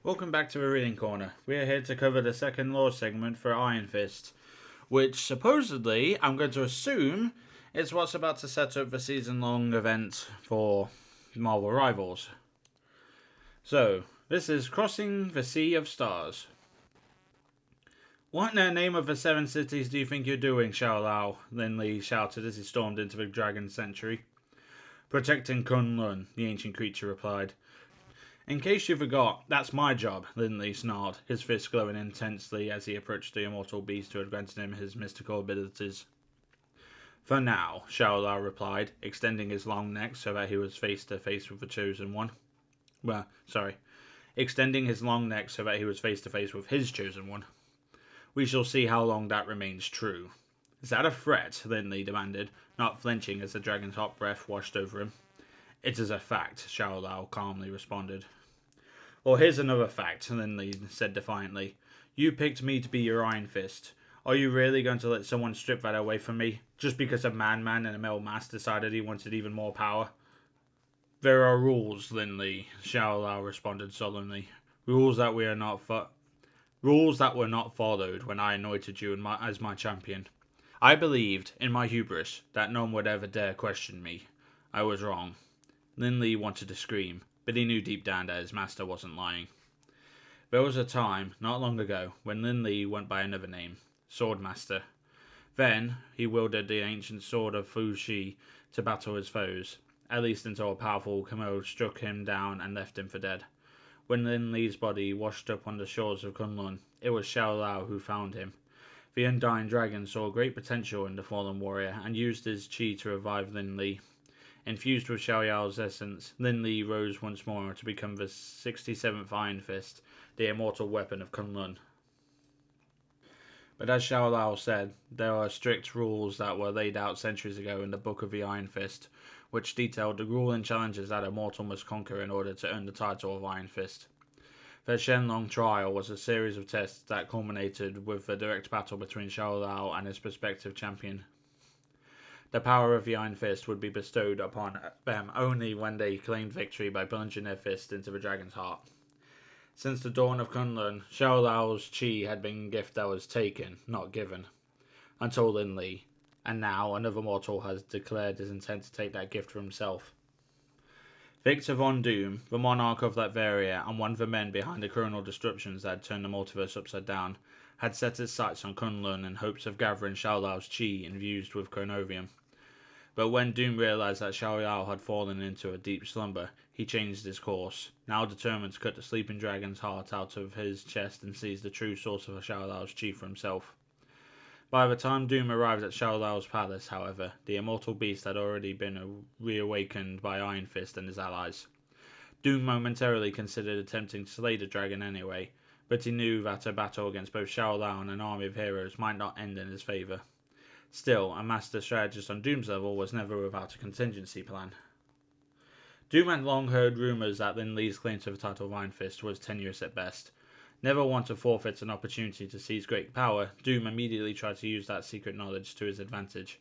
Welcome back to a Reading Corner. We are here to cover the second lore segment for Iron Fist, which supposedly, I'm going to assume, is what's about to set up the season-long event for Marvel Rivals. So, this is Crossing the Sea of Stars. What in the name of the seven cities do you think you're doing, Xiao Lao? Lin Lie shouted as he stormed into the Dragon Sanctuary. Protecting Kunlun, the ancient creature replied. In case you forgot, that's my job, Lin Lie snarled, his fist glowing intensely as he approached the immortal beast who had granted him his mystical abilities. For now, Xiao Lao replied, extending his long neck so that he was face to face with the Chosen One. Extending his long neck so that he was face to face with his Chosen One. We shall see how long that remains true. Is that a threat? Lin Lie demanded, not flinching as the dragon's hot breath washed over him. It is a fact, Xiao Lao calmly responded. Well, here's another fact, Lin Lie said defiantly. You picked me to be your Iron Fist. Are you really going to let someone strip that away from me, just because a man in a metal mask decided he wanted even more power? There are rules, Lin Lie, Xiao Lao responded solemnly. Rules that were not followed when I anointed you as my champion. I believed, in my hubris, that none would ever dare question me. I was wrong. Lin Lie wanted to scream, but he knew deep down that his master wasn't lying. There was a time, not long ago, when Lin Lie went by another name, Swordmaster. Then, he wielded the ancient sword of Fu Shi to battle his foes, at least until a powerful Kamo struck him down and left him for dead. When Lin Lie's body washed up on the shores of Kunlun, it was Xiao Lao who found him. The Undying Dragon saw great potential in the fallen warrior and used his chi to revive Lin Lie. Infused with Xiao Yao's essence, Lin Lie rose once more to become the 67th Iron Fist, the immortal weapon of Kunlun. But as Xiao Lao said, there are strict rules that were laid out centuries ago in the Book of the Iron Fist, which detailed the grueling challenges that a mortal must conquer in order to earn the title of Iron Fist. The Shenlong trial was a series of tests that culminated with the direct battle between Xiao Lao and his prospective champion. The power of the Iron Fist would be bestowed upon them only when they claimed victory by plunging their fist into the dragon's heart. Since the dawn of Kunlun, Xiao Lao's chi had been a gift that was taken, not given, until Lin Lie, and now another mortal has declared his intent to take that gift for himself. Victor Von Doom, the monarch of Latveria and one of the men behind the coronal disruptions that had turned the multiverse upside down, had set his sights on Kunlun in hopes of gathering Xiao Lao's chi infused with chronovium. But when Doom realized that Xiao Lao had fallen into a deep slumber, he changed his course, now determined to cut the sleeping dragon's heart out of his chest and seize the true source of Xiao Lao's chi for himself. By the time Doom arrived at Xiao Lao's palace, however, the immortal beast had already been reawakened by Iron Fist and his allies. Doom momentarily considered attempting to slay the dragon anyway, but he knew that a battle against both Xiao Lao and an army of heroes might not end in his favour. Still, a master strategist on Doom's level was never without a contingency plan. Doom had long heard rumours that Lin Lie's claim to the title of Iron Fist was tenuous at best. Never one to forfeit an opportunity to seize great power, Doom immediately tried to use that secret knowledge to his advantage.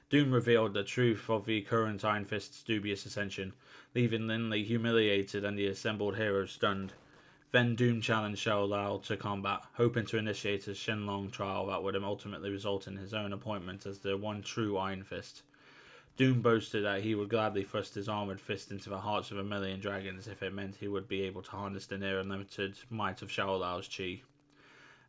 Doom revealed the truth of the current Iron Fist's dubious ascension, leaving Lin Lie humiliated and the assembled heroes stunned. Then Doom challenged Xiao Lao to combat, hoping to initiate a Shenlong trial that would ultimately result in his own appointment as the one true Iron Fist. Doom boasted that he would gladly thrust his armoured fist into the hearts of a million dragons if it meant he would be able to harness the near unlimited might of Xiao Lao's chi.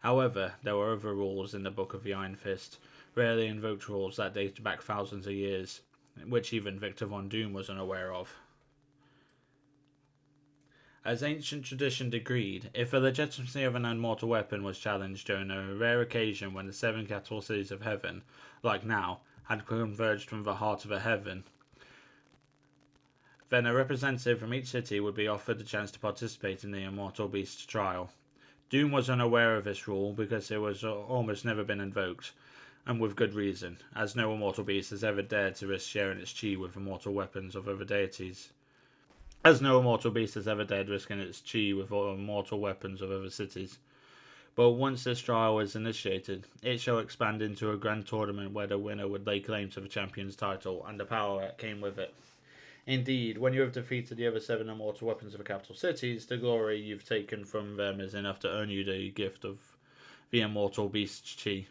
However, there were other rules in the Book of the Iron Fist, rarely invoked rules that dated back thousands of years, which even Victor Von Doom was unaware of. As ancient tradition decreed, if the legitimacy of an immortal weapon was challenged during a rare occasion when the seven capital cities of heaven, like now, had converged from the heart of a heaven, then a representative from each city would be offered the chance to participate in the immortal beast's trial. Doom was unaware of this rule because it was almost never been invoked, and with good reason, as no immortal beast has ever dared to risk sharing its chi with immortal weapons of other deities. As no immortal beast has ever dared risking its chi with immortal weapons of other cities. But once this trial is initiated, it shall expand into a grand tournament where the winner would lay claim to the champion's title and the power that came with it. Indeed, when you have defeated the other 7 immortal weapons of the capital cities, the glory you've taken from them is enough to earn you the gift of the immortal beast's chi.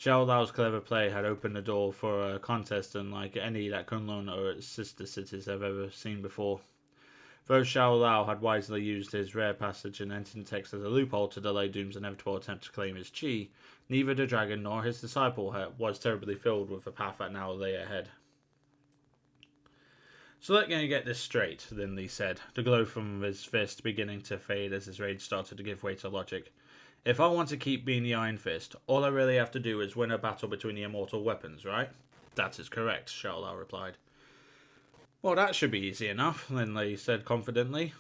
Xiao Lao's clever play had opened the door for a contest unlike any that Kunlun or its sister cities have ever seen before. Though Xiao Lao had wisely used his rare passage and ancient text as a loophole to delay Doom's inevitable attempt to claim his chi, neither the dragon nor his disciple was terribly filled with the path that now lay ahead. So let me get this straight, Lin Lie said, the glow from his fist beginning to fade as his rage started to give way to logic. If I want to keep being the Iron Fist, all I really have to do is win a battle between the immortal weapons, right? That is correct, Xiao Lao replied. Well, that should be easy enough, Lin Lie said confidently.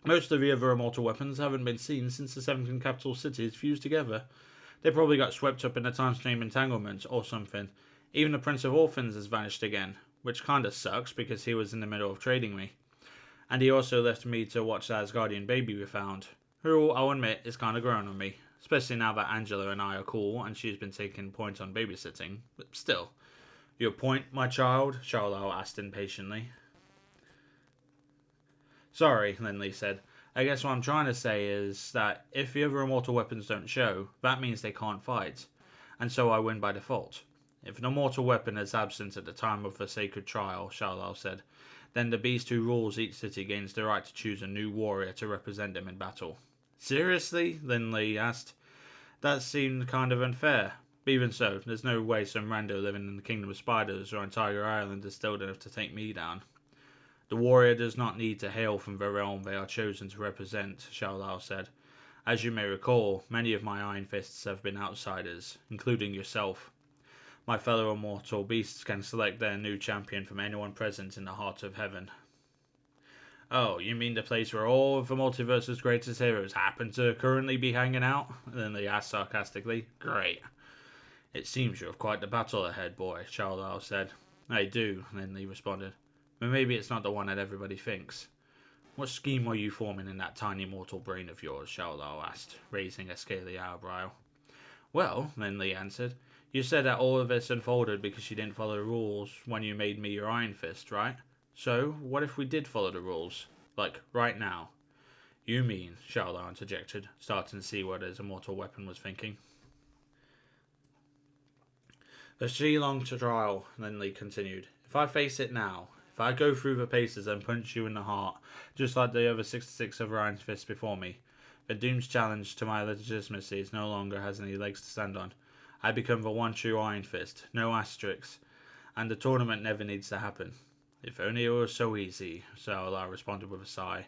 Most of the other immortal weapons haven't been seen since the 7 capital cities fused together. They probably got swept up in a time stream entanglement or something. Even the Prince of Orphans has vanished again, which kinda sucks because he was in the middle of trading me. And he also left me to watch the Asgardian baby we found, who, I'll admit, is kinda growing on me, especially now that Angela and I are cool and she's been taking point on babysitting, but still. Your point, my child? Xiao Lao asked impatiently. Sorry, Lin Lie said. I guess what I'm trying to say is that if the other immortal weapons don't show, that means they can't fight, and so I win by default. If an immortal weapon is absent at the time of the sacred trial, Xiao Lao said, then the beast who rules each city gains the right to choose a new warrior to represent him in battle. Seriously? Lin Lie asked. That seemed kind of unfair. But even so, there's no way some rando living in the Kingdom of Spiders or on Tiger Island is skilled enough to take me down. The warrior does not need to hail from the realm they are chosen to represent, Xiao Lao said. As you may recall, many of my Iron Fists have been outsiders, including yourself. My fellow immortal beasts can select their new champion from anyone present in the heart of heaven. Oh, you mean the place where all of the multiverse's greatest heroes happen to currently be hanging out? Then they asked sarcastically. Great. It seems you have quite the battle ahead, boy, Xiao Lao said. I do, Lin Lie responded. But maybe it's not the one that everybody thinks. What scheme are you forming in that tiny mortal brain of yours? Xiao Lao asked, raising a scaly eyebrow. Well, Lin Lie answered, you said that all of this unfolded because you didn't follow the rules when you made me your Iron Fist, right? So, what if we did follow the rules? Like, right now? You mean, Xiao Lao interjected, starting to see what his immortal weapon was thinking. The Shilong trial, Lin Lie continued. If I face it now, if I go through the paces and punch you in the heart, just like the other 66 other Iron Fists before me, then Doom's challenge to my legitimacy no longer has any legs to stand on. I become the one true Iron Fist, no asterisks, and the tournament never needs to happen. If only it was so easy, Xiao Lao responded with a sigh.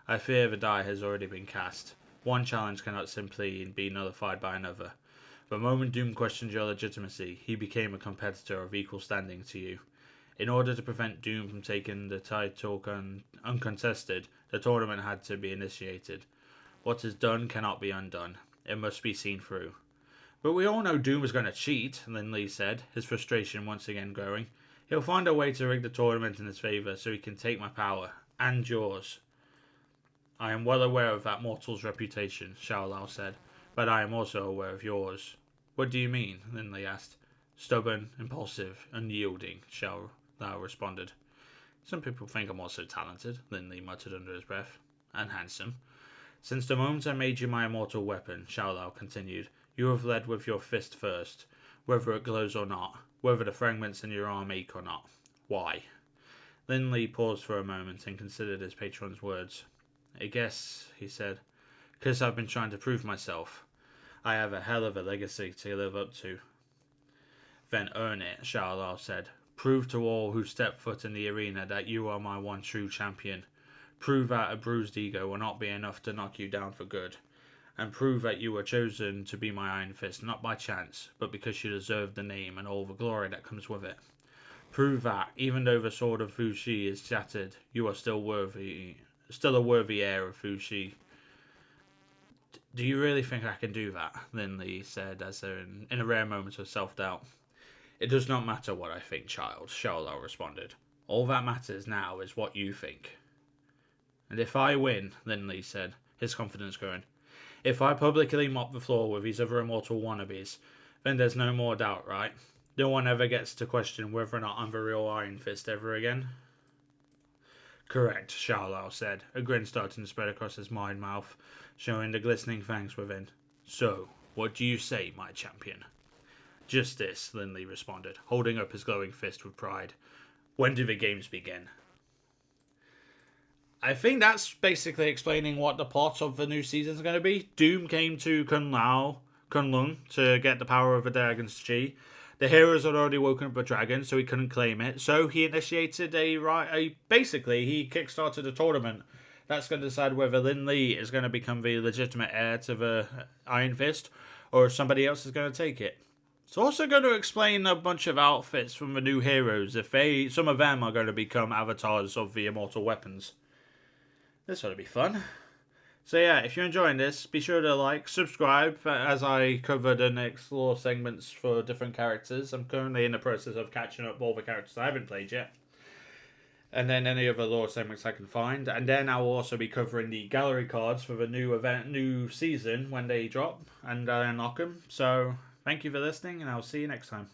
I fear the die has already been cast. One challenge cannot simply be nullified by another. The moment Doom questioned your legitimacy, he became a competitor of equal standing to you. In order to prevent Doom from taking the title uncontested, the tournament had to be initiated. What is done cannot be undone. It must be seen through. But we all know Doom is going to cheat, Lin Lie said, his frustration once again growing. He'll find a way to rig the tournament in his favour so he can take my power, and yours. I am well aware of that mortal's reputation, Xiao Lao said, but I am also aware of yours. What do you mean? Lin Lie asked. Stubborn, impulsive, unyielding, Xiao Lao responded. Some people think I'm also talented, Lin Lie muttered under his breath. And handsome. Since the moment I made you my immortal weapon, Xiao Lao continued, you have led with your fist first, whether it glows or not, whether the fragments in your arm ache or not. Why? Lin Lie paused for a moment and considered his patron's words. I guess, he said, 'cause I've been trying to prove myself. I have a hell of a legacy to live up to. Then earn it, Xiao Lao said. Prove to all who step foot in the arena that you are my one true champion. Prove that a bruised ego will not be enough to knock you down for good. And prove that you were chosen to be my Iron Fist not by chance, but because you deserve the name and all the glory that comes with it. Prove that, even though the sword of Fu Shi is shattered, you are still a worthy heir of Fu Shi. Do you really think I can do that? Lin Lie said, as in a rare moment of self-doubt. It does not matter what I think, child, Xiao Lao responded. All that matters now is what you think. And if I win, Lin Lie said, his confidence growing, if I publicly mop the floor with these other immortal wannabes, then there's no more doubt, right? No one ever gets to question whether or not I'm the real Iron Fist ever again. Correct, Xiaolao said, a grin starting to spread across his wide mouth, showing the glistening fangs within. So, what do you say, my champion? Just this, Lin Lie responded, holding up his glowing fist with pride. When do the games begin? I think that's basically explaining what the plot of the new season is going to be. Doom came to Kunlun to get the power of the dragon's chi. The heroes had already woken up a dragon, so he couldn't claim it. So he initiated basically he kickstarted a tournament that's going to decide whether Lin Lie is going to become the legitimate heir to the Iron Fist, or if somebody else is going to take it. It's also going to explain a bunch of outfits from the new heroes. If some of them are going to become avatars of the immortal weapons. This ought to be fun. So yeah, if you're enjoying this, be sure to like, subscribe as I cover the next lore segments for different characters. I'm currently in the process of catching up all the characters I haven't played yet. And then any other lore segments I can find. And then I will also be covering the gallery cards for the new season when they drop and I unlock them. So thank you for listening, and I'll see you next time.